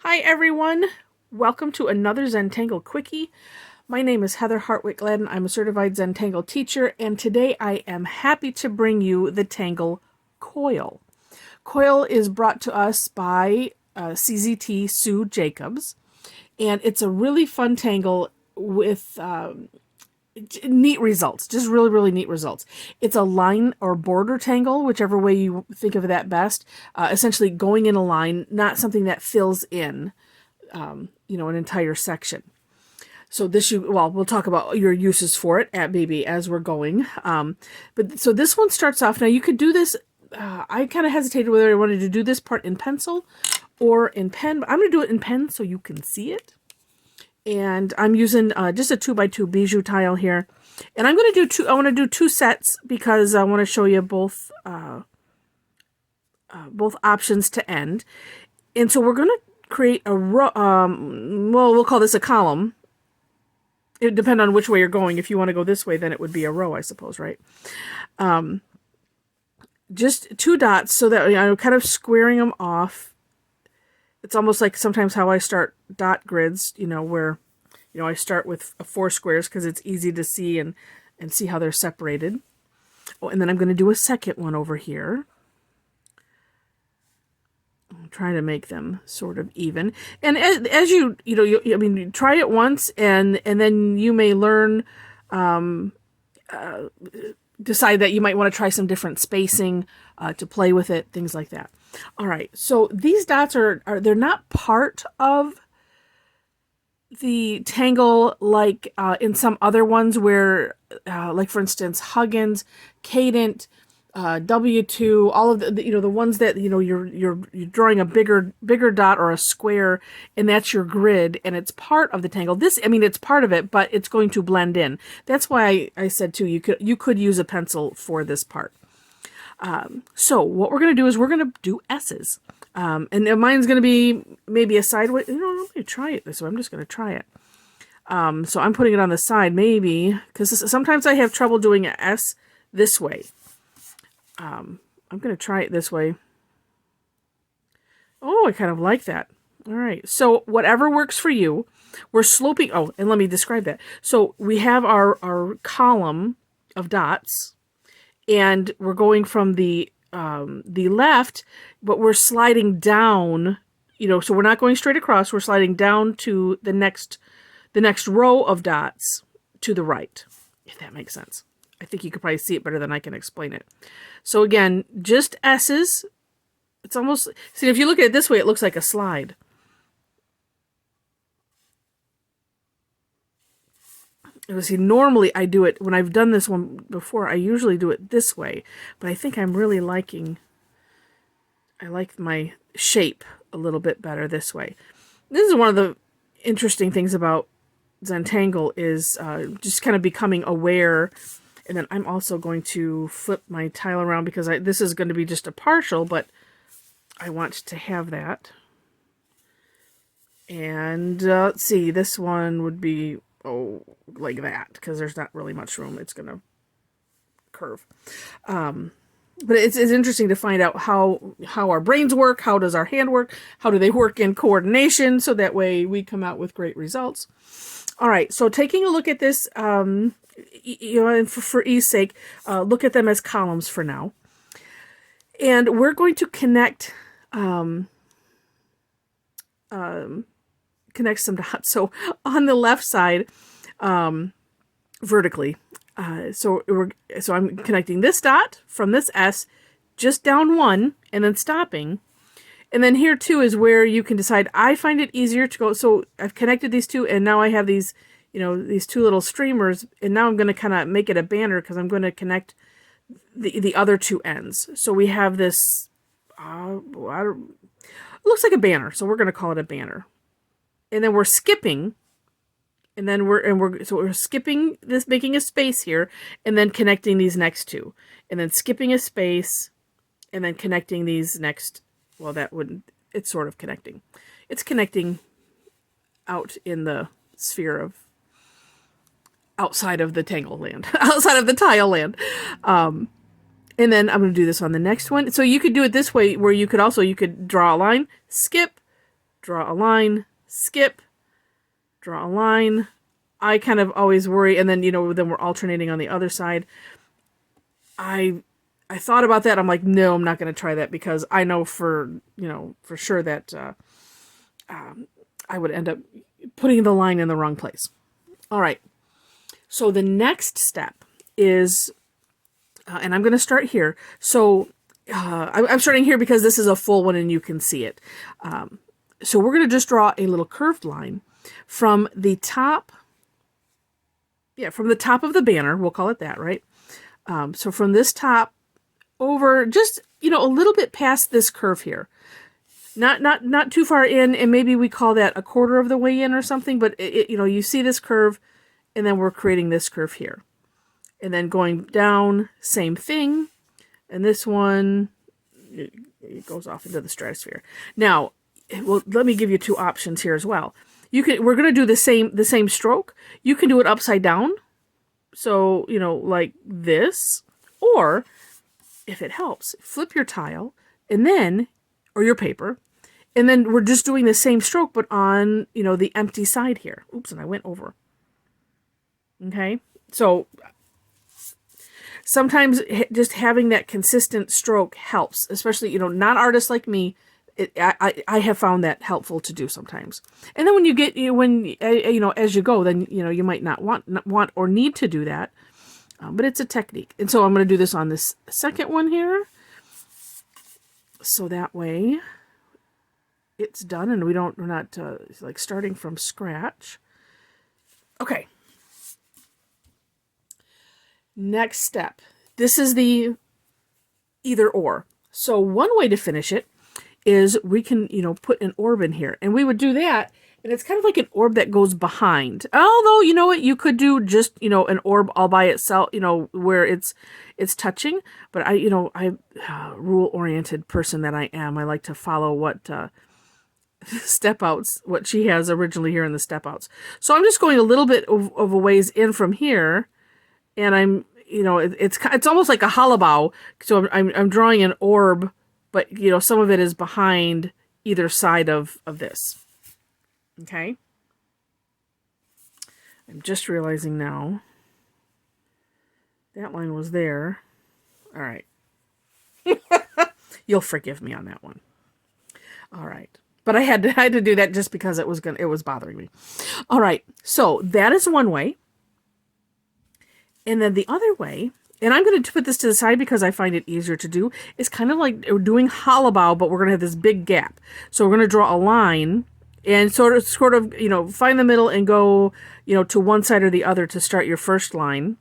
Hi everyone, welcome to another Zentangle Quickie. My name is Heather Hartwick Gladden. I'm a Certified Zentangle Teacher, and today I am happy to bring you the Tangle Coil. Coil is brought to us by CZT Sue Jacobs, and it's a really fun tangle with neat results, just really neat results. It's a line or border tangle, whichever way you think of that best, essentially going in a line, not something that fills in, an entire section. So we'll talk about your uses for it as we're going. So this one starts off, now you could do this, I kind of hesitated whether I wanted to do this part in pencil or in pen, but I'm going to do it in pen so you can see it. And I'm using just a 2x2 bijou tile here. And I'm going to do I want to do two sets because I want to show you both options to end. And so we're going to create a row, we'll call this a column. It depends on which way you're going. If you want to go this way, then it would be a row, I suppose, right? Just two dots so that I'm kind of squaring them off. It's almost like sometimes how I start dot grids, where, I start with 4 squares because it's easy to see and see how they're separated. Oh, and then I'm going to do a second one over here. I'm trying to make them sort of even. And as you try it once and then you may learn, decide that you might want to try some different spacing to play with it, things like that. All right, so these dots they're not part of the tangle like in some other ones where, like for instance, Huggins, Cadent, W2, all of the ones that you're drawing a bigger dot or a square, and that's your grid, and it's part of the tangle. It's part of it, but it's going to blend in. That's why I said too, you could use a pencil for this part. So what we're going to do is we're going to do S's. And mine's going to be maybe a sideways. Let me try it this way. I'm just going to try it. So I'm putting it on the side maybe because sometimes I have trouble doing an S this way. I'm going to try it this way. Oh, I kind of like that. All right. So whatever works for you, we're sloping. Oh, and let me describe that. So we have our column of dots. And we're going from the left, but we're sliding down, so we're not going straight across. We're sliding down to the next row of dots to the right, if that makes sense. I think you could probably see it better than I can explain it. So again, just S's. It's almost, see, if you look at it this way, it looks like a slide. See, normally I do it, when I've done this one before, I usually do it this way, but I think I'm really I like my shape a little bit better this way. This is one of the interesting things about Zentangle is just kind of becoming aware, and then I'm also going to flip my tile around because this is going to be just a partial, but I want to have that. And let's see, this one would be like that, because there's not really much room. It's going to curve. But it's interesting to find out how our brains work, how does our hand work, how do they work in coordination, so that way we come out with great results. All right, so taking a look at this, and for ease sake, look at them as columns for now. And we're going to connect some dots. So on the left side, vertically, so I'm connecting this dot from this S just down one and then stopping. And then here too is where you can decide, I find it easier to go. So I've connected these two, and now I have these, these two little streamers, and now I'm going to kind of make it a banner because I'm going to connect the other two ends. So we have this, it looks like a banner. So we're going to call it a banner. And then we're skipping, and then we're skipping this, making a space here, and then connecting these next two, and then skipping a space, and then connecting these next. Well, it's sort of connecting. It's connecting out in the sphere of outside of the tangle land, outside of the tile land. And then I'm going to do this on the next one. So you could do it this way, where you could draw a line, skip, draw a line, skip, draw a line. I kind of always worry, and then, then we're alternating on the other side. I thought about that. I'm like, no, I'm not going to try that because I know for sure that I would end up putting the line in the wrong place. All right. So the next step is, and I'm going to start here. So I'm starting here because this is a full one and you can see it. So we're going to just draw a little curved line from the top. Yeah, from the top of the banner. We'll call it that, right? So from this top over just, a little bit past this curve here. Not too far in, and maybe we call that a quarter of the way in or something, but you see this curve, and then we're creating this curve here. And then going down, same thing. And this one, it goes off into the stratosphere. Now, well, let me give you two options here as well. We're going to do the same stroke. You can do it upside down. So, like this, or if it helps, flip your tile and then, or your paper, and then we're just doing the same stroke, but on, the empty side here. Oops, and I went over. Okay. So sometimes just having that consistent stroke helps, especially, not artists like me. I have found that helpful to do sometimes. And then when you get, as you go, then, you might not want or need to do that. But it's a technique. And so I'm going to do this on this second one here. So that way it's done and we're not like starting from scratch. Okay. Next step. This is the either or. So one way to finish it is we can, put an orb in here. And we would do that, and it's kind of like an orb that goes behind. Although, you know what, you could do just, an orb all by itself, where it's touching. But I rule-oriented person that I am. I like to follow what step outs, what she has originally here in the step outs. So I'm just going a little bit of a ways in from here, and I'm, it's almost like a halabow. So I'm drawing an orb, but, some of it is behind either side of this. Okay? I'm just realizing now that line was there. All right. You'll forgive me on that one. All right. But I had to do that just because it was bothering me. All right. So that is one way. And then the other way, and I'm going to put this to the side because I find it easier to do, is kind of like we're doing halabow, but we're going to have this big gap. So we're going to draw a line and sort of, find the middle and go, to one side or the other to start your first line.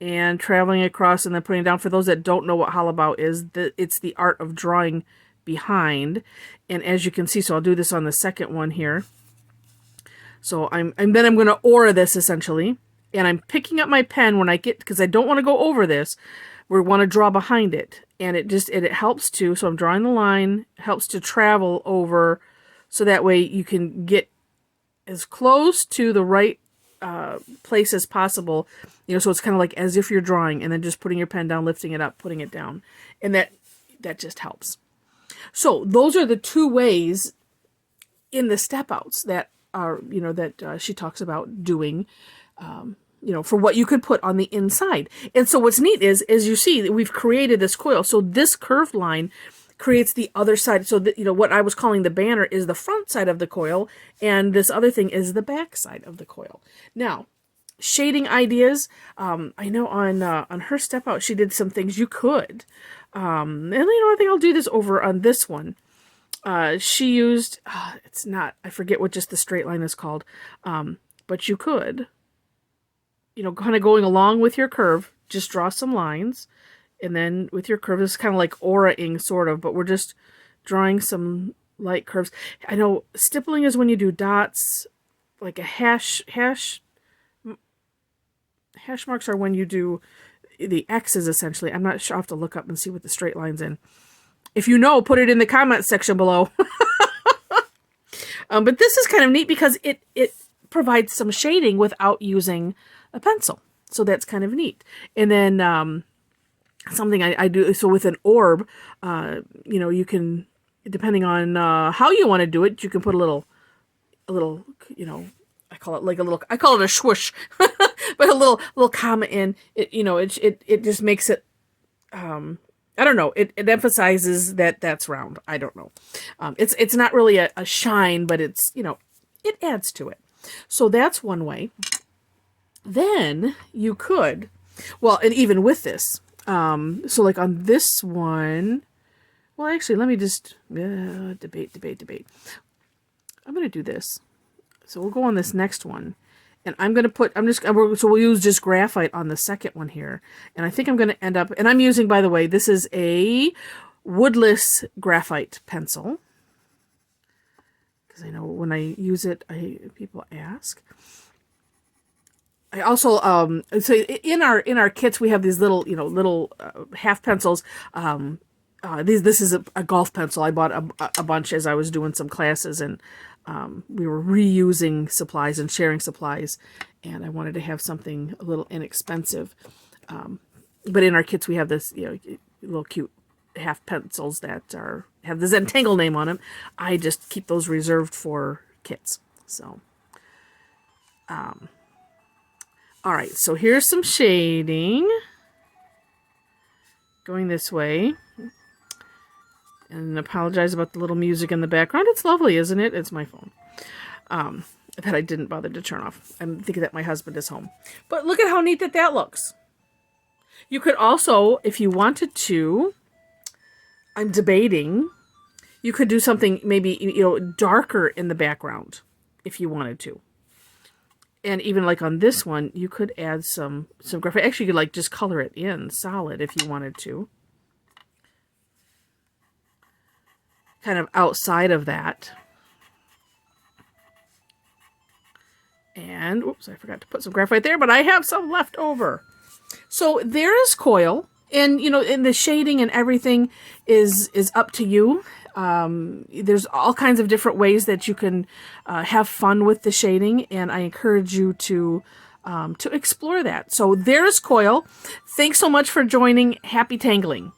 And traveling across and then putting it down. For those that don't know what halabow is, it's the art of drawing behind. And as you can see, so I'll do this on the second one here. So then I'm going to aura this essentially. And I'm picking up my pen when I get, because I don't want to go over this. We want to draw behind it. And it helps to, so I'm drawing the line, helps to travel over, so that way you can get as close to the right place as possible. So it's kind of like as if you're drawing, and then just putting your pen down, lifting it up, putting it down. And that just helps. So those are the two ways in the step outs that are, that she talks about doing, for what you could put on the inside. And so what's neat is, as you see, we've created this coil. So this curved line creates the other side. So that, what I was calling the banner is the front side of the coil, and this other thing is the back side of the coil. Now, shading ideas. I know on her step out, she did some things you could. And I think I'll do this over on this one. She used, it's not, I forget what just the straight line is called. But you could, kind of going along with your curve, just draw some lines. And then with your curve, it's kind of like aura-ing sort of, but we're just drawing some light curves. I know stippling is when you do dots, like a hash marks are when you do the X's essentially. I'm not sure. I'll have to look up and see what the straight line's in. If you know, put it in the comment section below. But this is kind of neat because it provides some shading without using a pencil. So that's kind of neat. And then something I do, so with an orb, you can depending on how you want to do it, you can put a little, I call it a swoosh, but a little comma in it. It just makes it. I don't know. It emphasizes that that's round. I don't know. It's not really a shine, but it's, it adds to it. So that's one way. Then you could, well, and even with this, so like on this one, well, actually, let me just debate. I'm going to do this. So we'll go on this next one. And I'm going to put, so we'll use just graphite on the second one here. And I think I'm going to end up, and I'm using, by the way, this is a woodless graphite pencil. Because I know when I use it, people ask. I also, so in our kits, we have these little half pencils. This is a golf pencil. I bought a bunch as I was doing some classes, and we were reusing supplies and sharing supplies, and I wanted to have something a little inexpensive. But in our kits, we have this little cute half pencils that have the Zentangle name on them. I just keep those reserved for kits. So, all right. So here's some shading going this way. And apologize about the little music in the background. It's lovely, isn't it? It's my phone that I didn't bother to turn off. I'm thinking that my husband is home. But look at how neat that looks. You could also, if you wanted to, I'm debating, you could do something maybe darker in the background if you wanted to. And even like on this one, you could add some graphite. Actually, you could like just color it in solid if you wanted to. Kind of outside of that. And, oops, I forgot to put some graphite there, but I have some left over. So there is Coil, and, and the shading and everything is up to you. There's all kinds of different ways that you can have fun with the shading, and I encourage you to explore that. So there's Coil. Thanks so much for joining. Happy tangling.